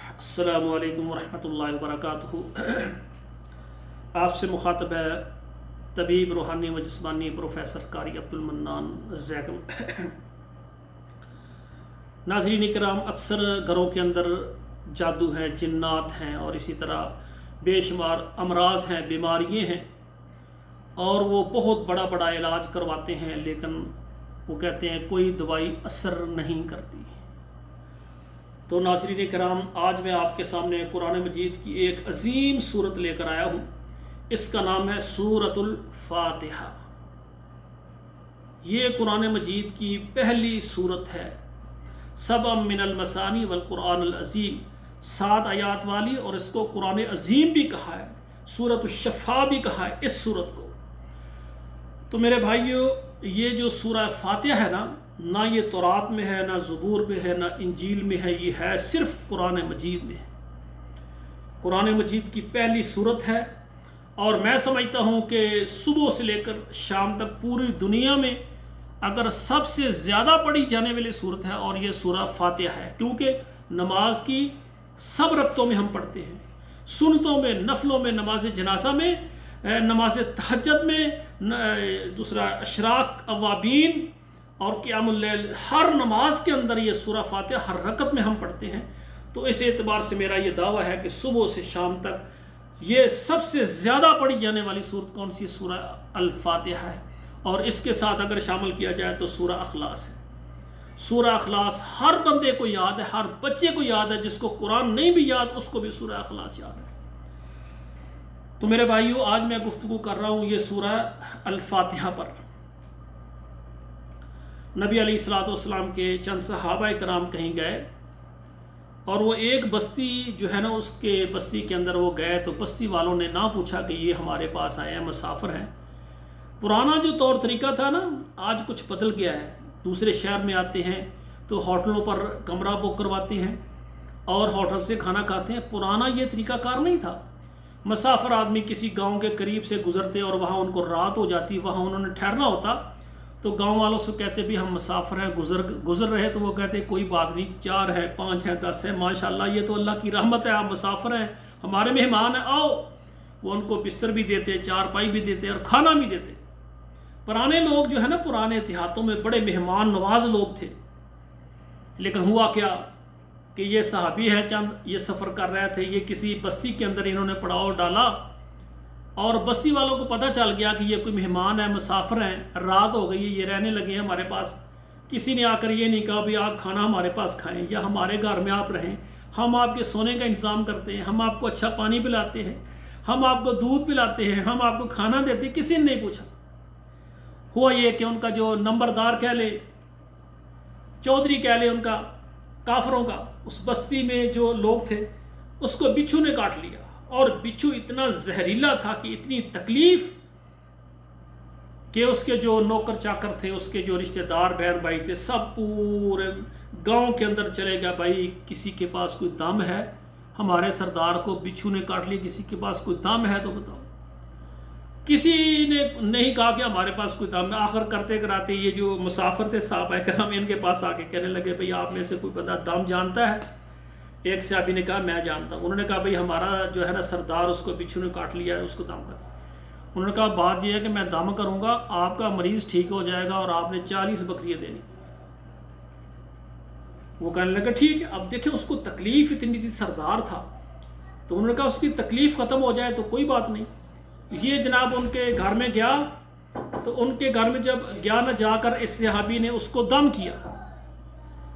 السلام علیکم ورحمۃ اللہ وبرکاتہ۔ آپ سے مخاطب ہے طبیب روحانی و جسمانی پروفیسر قاری عبدالمنان زیگل۔ ناظرین کرام، اکثر گھروں کے اندر جادو ہیں، جنات ہیں اور اسی طرح بے شمار امراض ہیں، بیماریاں ہیں، اور وہ بہت بڑا بڑا علاج کرواتے ہیں، لیکن وہ کہتے ہیں کوئی دوائی اثر نہیں کرتی۔ تو ناظرین کرام، آج میں آپ کے سامنے قرآن مجید کی ایک عظیم سورت لے کر آیا ہوں۔ اس کا نام ہے سورۃ الفاتحہ۔ یہ قرآن مجید کی پہلی سورت ہے، سبع من المثانی والقرآن العظیم، 7 آیات والی، اور اس کو قرآن عظیم بھی کہا ہے، سورۃ الشفاء بھی کہا ہے اس سورت کو۔ تو میرے بھائیو، یہ جو سورہ فاتحہ ہے نا یہ تورات میں ہے، نہ زبور میں ہے، نہ انجیل میں ہے، یہ ہے صرف قرآن مجید میں۔ قرآن مجید کی پہلی سورت ہے، اور میں سمجھتا ہوں کہ صبح سے لے کر شام تک پوری دنیا میں اگر سب سے زیادہ پڑھی جانے والی سورت ہے اور یہ سورہ فاتحہ ہے، کیونکہ نماز کی سب رکعتوں میں ہم پڑھتے ہیں، سنتوں میں، نفلوں میں، نماز جنازہ میں، نماز تہجد میں، دوسرا اشراق اوابین اور قیام اللیل، ہر نماز کے اندر یہ سورہ فاتحہ ہر رکعت میں ہم پڑھتے ہیں۔ تو اس اعتبار سے میرا یہ دعویٰ ہے کہ صبح سے شام تک یہ سب سے زیادہ پڑھی جانے والی سورت کون سی؟ سورہ الفاتحہ ہے، اور اس کے ساتھ اگر شامل کیا جائے تو سورہ اخلاص ہے۔ سورہ اخلاص ہر بندے کو یاد ہے، ہر بچے کو یاد ہے، جس کو قرآن نہیں بھی یاد اس کو بھی سورہ اخلاص یاد ہے۔ تو میرے بھائیو، آج میں گفتگو کر رہا ہوں یہ سورہ الفاتحہ پر۔ نبی علیہ السلام کے چند صحابہ کرام کہیں گئے، اور وہ ایک بستی جو ہے نا، اس کے بستی کے اندر وہ گئے، تو بستی والوں نے نہ پوچھا کہ یہ ہمارے پاس آئے ہیں، مسافر ہیں۔ پرانا جو طور طریقہ تھا نا، آج کچھ بدل گیا ہے۔ دوسرے شہر میں آتے ہیں تو ہوٹلوں پر کمرہ بک کرواتے ہیں اور ہوٹل سے کھانا کھاتے ہیں۔ پرانا یہ طریقہ کار نہیں تھا۔ مسافر آدمی کسی گاؤں کے قریب سے گزرتے اور وہاں ان کو رات ہو جاتی، وہاں انہوں نے ٹھہرنا ہوتا، تو گاؤں والوں سے کہتے بھی ہم مسافر ہیں، گزر رہے، تو وہ کہتے کوئی بات نہیں، 4 ہیں، 5 ہیں، 10 ہیں، ماشاءاللہ یہ تو اللہ کی رحمت ہے، آپ مسافر ہیں، ہمارے مہمان ہیں، آؤ۔ وہ ان کو بستر بھی دیتے، چارپائی بھی دیتے اور کھانا بھی دیتے۔ پرانے لوگ جو ہے نا، پرانے دیہاتوں میں بڑے مہمان نواز لوگ تھے۔ لیکن ہوا کیا کہ یہ صحابی ہیں، چند یہ سفر کر رہے تھے، یہ کسی بستی کے اندر انہوں نے پڑاؤ ڈالا، اور بستی والوں کو پتہ چل گیا کہ یہ کوئی مہمان ہے، مسافر ہیں، رات ہو گئی ہے، یہ رہنے لگے ہیں ہمارے پاس۔ کسی نے آ کر یہ نہیں کہا بھی آپ کھانا ہمارے پاس کھائیں یا ہمارے گھر میں آپ رہیں، ہم آپ کے سونے کا انتظام کرتے ہیں، ہم آپ کو اچھا پانی پلاتے ہیں، ہم آپ کو دودھ پلاتے ہیں، ہم آپ کو کھانا دیتے ہیں۔ کسی نے نہیں پوچھا۔ ہوا یہ کہ ان کا جو نمبردار کہہ لے، چودھری کہہ لے ان کا، کافروں کا، اس بستی میں جو لوگ تھے، اس کو بچھو نے کاٹ لیا، اور بچھو اتنا زہریلا تھا کہ اتنی تکلیف کہ اس کے جو نوکر چاکر تھے، اس کے جو رشتہ دار بہن بھائی تھے، سب پورے گاؤں کے اندر چلے گیا، بھائی کسی کے پاس کوئی دم ہے؟ ہمارے سردار کو بچھو نے کاٹ لیا، کسی کے پاس کوئی دم ہے تو بتاؤ۔ کسی نے نہیں کہا کہ ہمارے پاس کوئی دم ہے۔ آخر کرتے کراتے یہ جو مسافر تھے صحابہ کرام، ان کے پاس آ کے کہنے لگے بھئی آپ میں سے کوئی بندہ دم جانتا ہے؟ ایک صحابی نے کہا میں جانتا ہوں۔ انہوں نے کہا بھئی ہمارا جو ہے نا سردار، اس کو بچھو نے کاٹ لیا ہے، اس کو دم کر۔ انہوں نے کہا بات یہ ہے کہ میں دم کروں گا، آپ کا مریض ٹھیک ہو جائے گا، اور آپ نے 40 بکریاں دینی۔ وہ کہنے لگا ٹھیک ہے۔ اب دیکھیں اس کو تکلیف اتنی تھی، سردار تھا، تو انہوں نے کہا اس کی تکلیف ختم ہو جائے تو کوئی بات نہیں۔ یہ جناب ان کے گھر میں گیا، تو ان کے گھر میں جب گیا نہ، جا کر اس صحابی نے اس کو دم کیا۔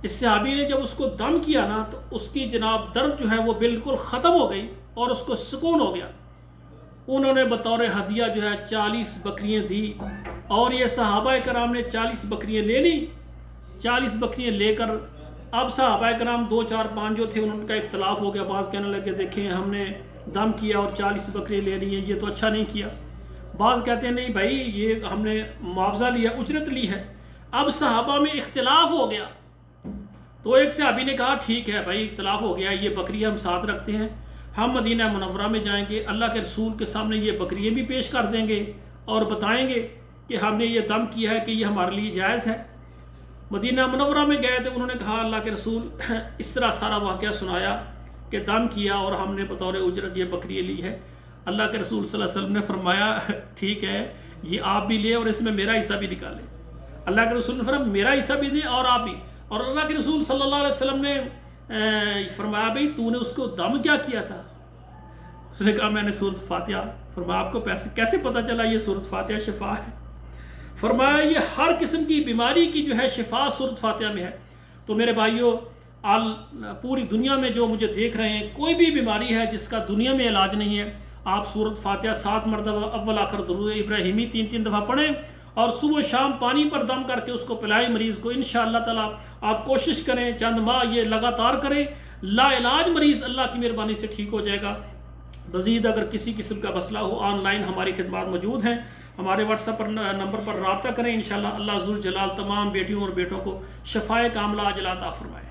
اس صحابی نے جب اس کو دم کیا نا، تو اس کی جناب درد جو ہے وہ بالکل ختم ہو گئی اور اس کو سکون ہو گیا۔ انہوں نے بطور ہدیہ جو ہے 40 بکریاں دی، اور یہ صحابہ کرام نے 40 بکریاں لے لی۔ 40 بکریاں لے کر اب صحابہ کرام 2 4 5 جو تھے، ان کا اختلاف ہو گیا۔ بعض کہنے لگے دیکھیں ہم نے دم کیا اور 40 بکریاں لے لی ہیں، یہ تو اچھا نہیں کیا۔ بعض کہتے ہیں نہیں بھائی، یہ ہم نے معاوضہ لیا، اجرت لی ہے۔ اب صحابہ میں اختلاف ہو گیا، تو ایک صحابی نے کہا ٹھیک ہے بھائی، اختلاف ہو گیا، یہ بکریاں ہم ساتھ رکھتے ہیں، ہم مدینہ منورہ میں جائیں گے، اللہ کے رسول کے سامنے یہ بکریاں بھی پیش کر دیں گے اور بتائیں گے کہ ہم نے یہ دم کیا ہے کہ یہ ہمارے لیے جائز ہے۔ مدینہ منورہ میں گئے تو انہوں نے کہا اللہ کے رسول، اس طرح سارا واقعہ سنایا کہ دم کیا اور ہم نے بطور اجرت یہ بکری لی ہے۔ اللہ کے رسول صلی اللہ علیہ وسلم نے فرمایا ٹھیک ہے یہ آپ بھی لیں اور اس میں میرا حصہ بھی نکالیں۔ اللہ کے رسول نے فرمایا میرا حصہ بھی دیں اور آپ بھی۔ اور اللہ کے رسول صلی اللہ علیہ وسلم نے فرمایا بھئی تو نے اس کو دم کیا کیا تھا؟ اس نے کہا میں نے سورۃ فاتحہ۔ فرمایا آپ کو کیسے پتہ چلا یہ سورۃ فاتحہ شفا ہے؟ فرمایا یہ ہر قسم کی بیماری کی جو ہے شفا سورۃ فاتحہ میں ہے۔ تو میرے بھائیوں پوری دنیا میں جو مجھے دیکھ رہے ہیں کوئی بھی بیماری ہے جس کا دنیا میں علاج نہیں ہے، آپ سورۃ فاتحہ 7 مرتبہ اول آخر درود ابراہیمی 3 دفعہ پڑھیں اور صبح و شام پانی پر دم کر کے اس کو پلائیں مریض کو۔ انشاءاللہ تعالیٰ آپ کوشش کریں چند ماہ یہ لگاتار کریں، لا علاج مریض اللہ کی مہربانی سے ٹھیک ہو جائے گا۔ مزید اگر کسی قسم کا مسئلہ ہو آن لائن ہماری خدمات موجود ہیں، ہمارے واٹس ایپ نمبر پر رابطہ کریں، انشاءاللہ اللہ ذوالجلال تمام بیٹیوں اور بیٹوں کو شفائے کاملہ عاجلہ عطا فرمائے۔